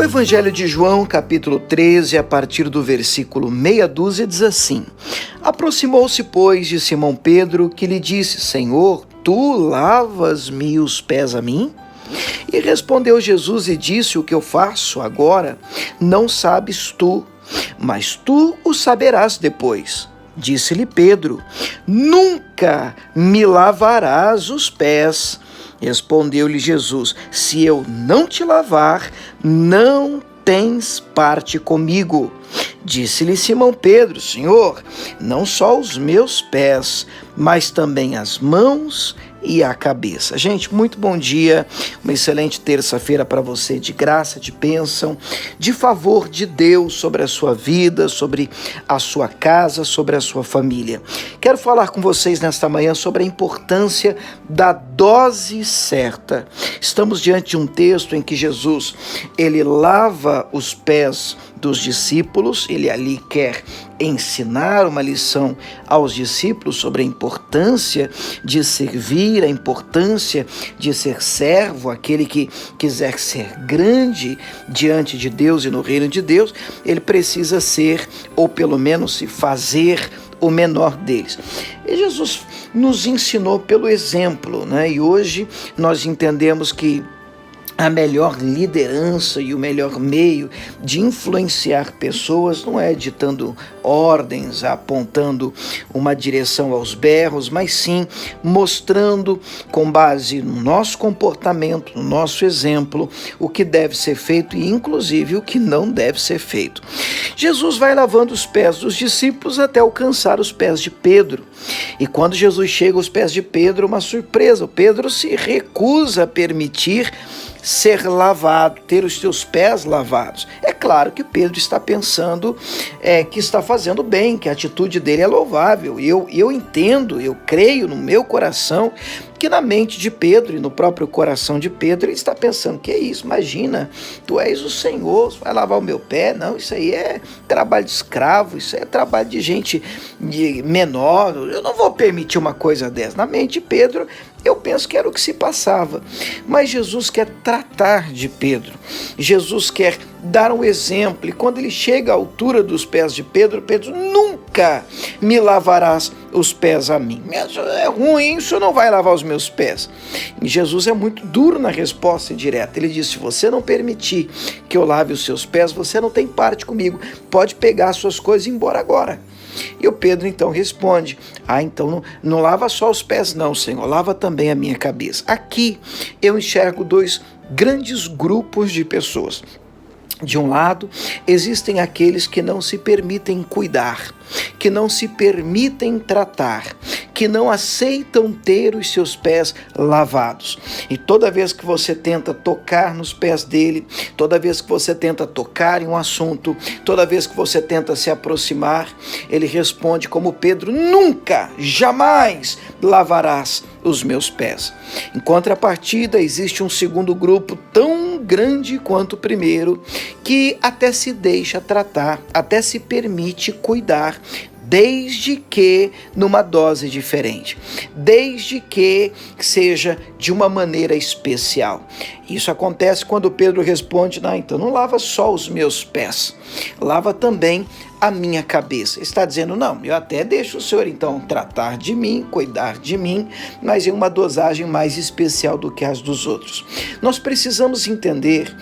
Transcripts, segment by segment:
No Evangelho de João, capítulo 13, a partir do versículo meia dúzia, diz assim: Aproximou-se, pois, de Simão Pedro, que lhe disse: Senhor, tu lavas-me os pés a mim? E respondeu Jesus e disse: O que eu faço agora não sabes tu, mas tu o saberás depois. Disse-lhe Pedro: Nunca me lavarás os pés. Respondeu-lhe Jesus: Se eu não te lavar, não tens parte comigo. Disse-lhe Simão Pedro: Senhor, não só os meus pés, mas também as mãos e a cabeça. Gente, muito bom dia, uma excelente terça-feira para você, de graça, de bênção, de favor de Deus sobre a sua vida, sobre a sua casa, sobre a sua família. Quero falar com vocês nesta manhã sobre a importância da dose certa. Estamos diante de um texto em que Jesus, ele lava os pés dos discípulos, ele ali quer ensinar uma lição aos discípulos sobre a importância de servir, a importância de ser servo, aquele que quiser ser grande diante de Deus e no reino de Deus, ele precisa ser, ou pelo menos se fazer, o menor deles. E Jesus nos ensinou pelo exemplo, né? E hoje nós entendemos que a melhor liderança e o melhor meio de influenciar pessoas não é ditando ordens, apontando uma direção aos berros, mas sim mostrando com base no nosso comportamento, no nosso exemplo, o que deve ser feito e inclusive o que não deve ser feito. Jesus vai lavando os pés dos discípulos até alcançar os pés de Pedro. E quando Jesus chega aos pés de Pedro, uma surpresa, o Pedro se recusa a permitir ser lavado, ter os seus pés lavados. É claro que Pedro está pensando que está fazendo bem, que a atitude dele é louvável. E eu entendo, eu creio no meu coração que na mente de Pedro e no próprio coração de Pedro ele está pensando: que é isso? Imagina, tu és o Senhor, vai lavar o meu pé? Não, isso aí é trabalho de escravo, isso é trabalho de gente menor, eu não vou permitir uma coisa dessa. Na mente de Pedro, eu penso que era o que se passava. Mas Jesus quer tratar de Pedro. Jesus quer dar um exemplo. E quando ele chega à altura dos pés de Pedro, Pedro: Nunca me lavarás os pés a mim. É ruim, o senhor não vai lavar os meus pés. E Jesus é muito duro na resposta direta. Ele diz: se você não permitir que eu lave os seus pés, você não tem parte comigo. Pode pegar as suas coisas e ir embora agora. E o Pedro então responde: então não lava só os pés não, Senhor, lava também a minha cabeça. Aqui eu enxergo dois grandes grupos de pessoas. De um lado, existem aqueles que não se permitem cuidar, que não se permitem tratar, que não aceitam ter os seus pés lavados. E toda vez que você tenta tocar nos pés dele, toda vez que você tenta tocar em um assunto, toda vez que você tenta se aproximar, ele responde como Pedro: Nunca, jamais lavarás os meus pés. Em contrapartida, existe um segundo grupo tão grande quanto o primeiro, que até se deixa tratar, até se permite cuidar, desde que numa dose diferente, desde que seja de uma maneira especial. Isso acontece quando Pedro responde: então não lava só os meus pés, lava também a minha cabeça. Está dizendo: não, eu até deixo o senhor então tratar de mim, cuidar de mim, mas em uma dosagem mais especial do que as dos outros. Nós precisamos entender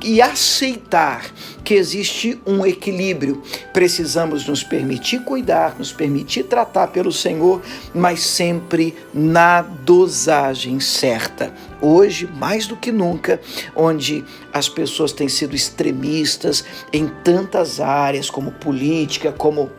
e aceitar que existe um equilíbrio. Precisamos nos permitir cuidar, nos permitir tratar pelo Senhor, mas sempre na dosagem certa. Hoje, mais do que nunca, onde as pessoas têm sido extremistas em tantas áreas, como política, como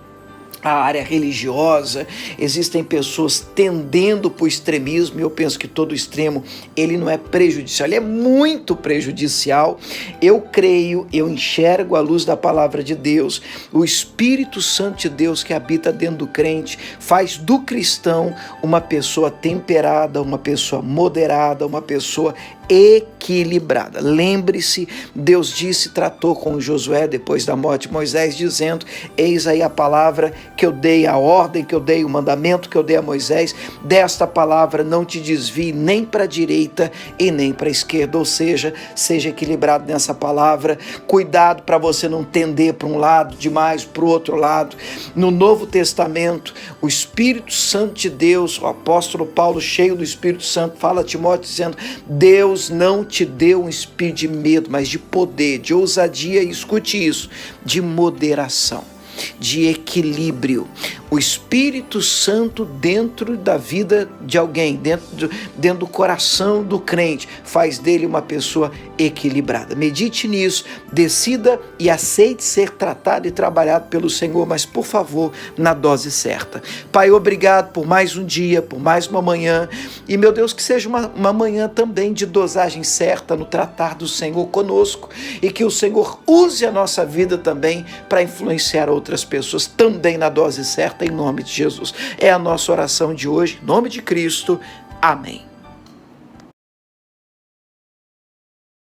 a área religiosa, existem pessoas tendendo para o extremismo, e eu penso que todo extremo, ele não é prejudicial, ele é muito prejudicial. Eu creio, eu enxergo à luz da palavra de Deus, o Espírito Santo de Deus que habita dentro do crente, faz do cristão uma pessoa temperada, uma pessoa moderada, uma pessoa equilibrada. Lembre-se, Deus tratou com Josué depois da morte de Moisés, dizendo: eis aí a palavra que eu dei, a ordem que eu dei, o mandamento que eu dei a Moisés, desta palavra não te desvie nem para a direita e nem para a esquerda, ou seja, seja equilibrado nessa palavra, cuidado para você não tender para um lado demais, para o outro lado. No Novo Testamento, o Espírito Santo de Deus, o apóstolo Paulo, cheio do Espírito Santo, fala a Timóteo dizendo: Deus não te deu um espírito de medo, mas de poder, de ousadia, e escute isso, de moderação, de equilíbrio. O Espírito Santo dentro da vida de alguém, dentro do coração do crente, faz dele uma pessoa equilibrada. Medite nisso, decida e aceite ser tratado e trabalhado pelo Senhor, mas por favor, na dose certa. Pai, obrigado por mais um dia, por mais uma manhã, e meu Deus, que seja uma manhã também de dosagem certa no tratar do Senhor conosco, e que o Senhor use a nossa vida também para influenciar outras pessoas, também na dose certa, em nome de Jesus. É a nossa oração de hoje, em nome de Cristo. Amém.